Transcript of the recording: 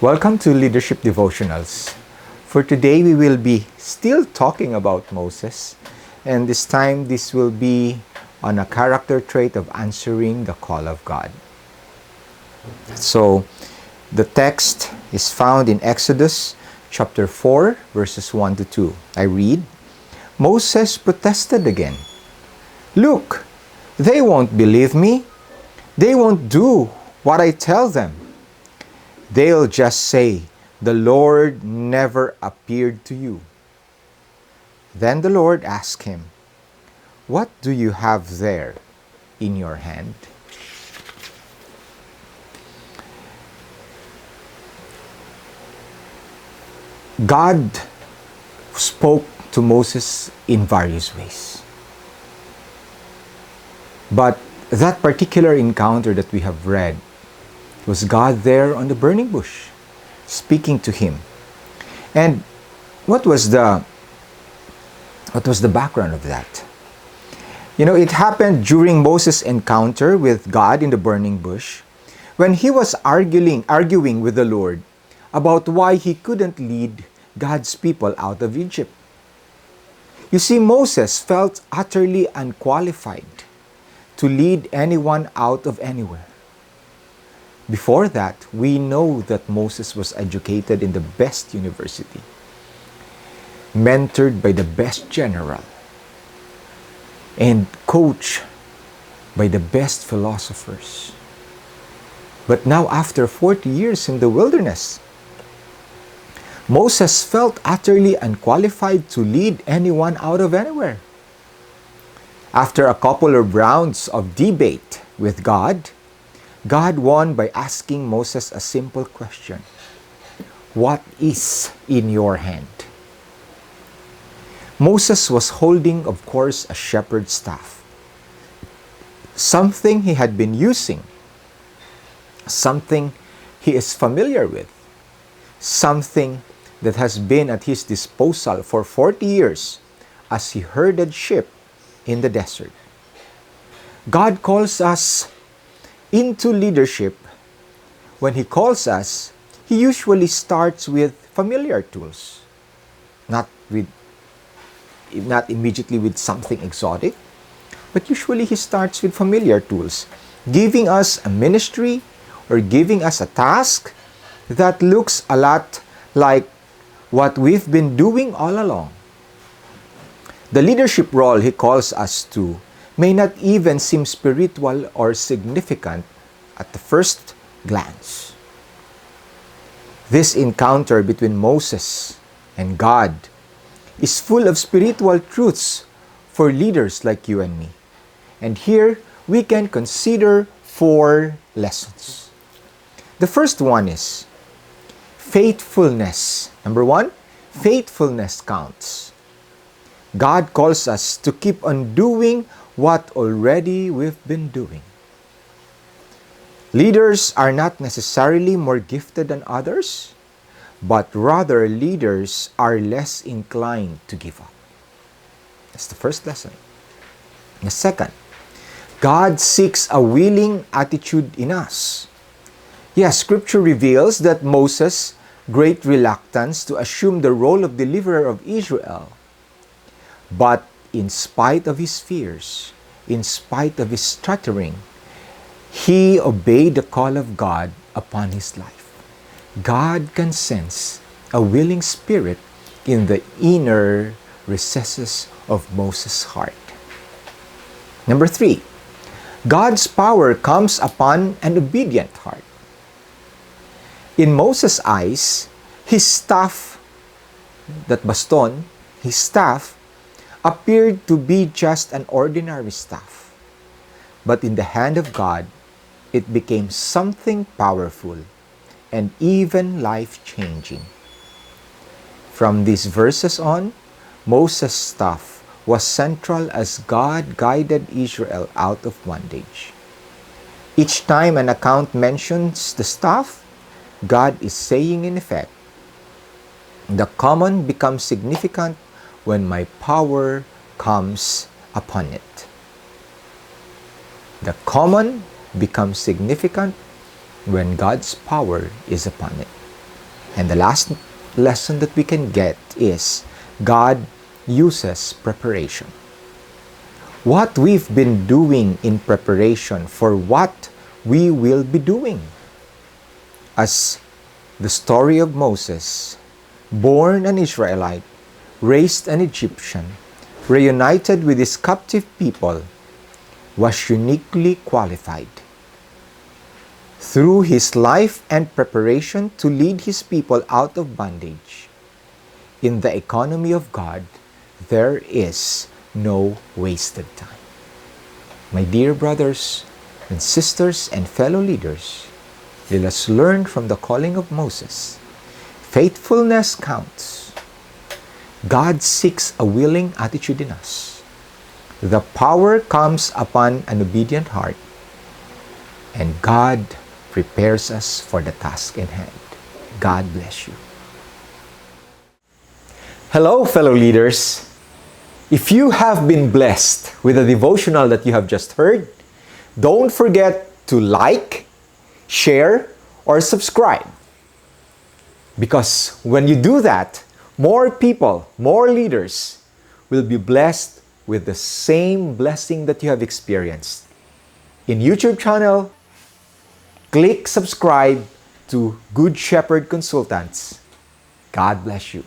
Welcome to Leadership Devotionals. For today, we will be still talking about Moses, and this time this will be on a character trait of answering the call of God. So, the text is found in Exodus chapter 4, verses 1 to 2. I read, Moses protested again. Look, they won't believe me. They won't do what I tell them. They'll just say, the Lord never appeared to you. Then the Lord asked him, what do you have there in your hand? God spoke to Moses in various ways. But that particular encounter that we have read was God there on the burning bush, speaking to him. And what was the background of that? It happened during Moses' encounter with God in the burning bush, when he was arguing with the Lord about why he couldn't lead God's people out of Egypt. You see, Moses felt utterly unqualified to lead anyone out of anywhere. Before that, we know that Moses was educated in the best university, mentored by the best general, and coached by the best philosophers. But now, after 40 years in the wilderness, Moses felt utterly unqualified to lead anyone out of anywhere. After a couple of rounds of debate with God won by asking Moses a simple question. What is in your hand? Moses was holding, of course, a shepherd's staff. Something he had been using. Something he is familiar with. Something that has been at his disposal for 40 years as he herded sheep in the desert. God calls us into leadership. When he calls us, he usually starts with familiar tools, not immediately with something exotic, but usually he starts with familiar tools, giving us a ministry or giving us a task that looks a lot like what we've been doing all along. The leadership role he calls us to may not even seem spiritual or significant at the first glance. This encounter between Moses and God is full of spiritual truths for leaders like you and me. And here we can consider 4 lessons. The first one is faithfulness. Number 1, faithfulness counts. God calls us to keep on doing what already we've been doing. Leaders are not necessarily more gifted than others, but rather leaders are less inclined to give up. That's the first lesson. The second, God seeks a willing attitude in us. Yes, Scripture reveals that Moses' great reluctance to assume the role of deliverer of Israel. But in spite of his fears, in spite of his stuttering, he obeyed the call of God upon his life. God can sense a willing spirit in the inner recesses of Moses' heart. Number 3, God's power comes upon an obedient heart. In Moses' eyes, his staff, that baston, his staff, appeared to be just an ordinary staff. But in the hand of God, it became something powerful and even life-changing. From these verses on, Moses' staff was central as God guided Israel out of bondage. Each time an account mentions the staff, God is saying in effect, the common becomes significant when my power comes upon it. The common becomes significant when God's power is upon it. And the last lesson that we can get is God uses preparation. What we've been doing in preparation for what we will be doing. As the story of Moses, born an Israelite, raised an Egyptian, reunited with his captive people, was uniquely qualified through his life and preparation to lead his people out of bondage. In the economy of God, there is no wasted time. My dear brothers and sisters and fellow leaders, let us learn from the calling of Moses. Faithfulness counts. God seeks a willing attitude in us. The power comes upon an obedient heart, and God prepares us for the task in hand. God bless you. Hello, fellow leaders. If you have been blessed with the devotional that you have just heard, don't forget to like, share, or subscribe. Because when you do that, more people, more leaders will be blessed with the same blessing that you have experienced. In YouTube channel, click subscribe to Good Shepherd Consultants. God bless you.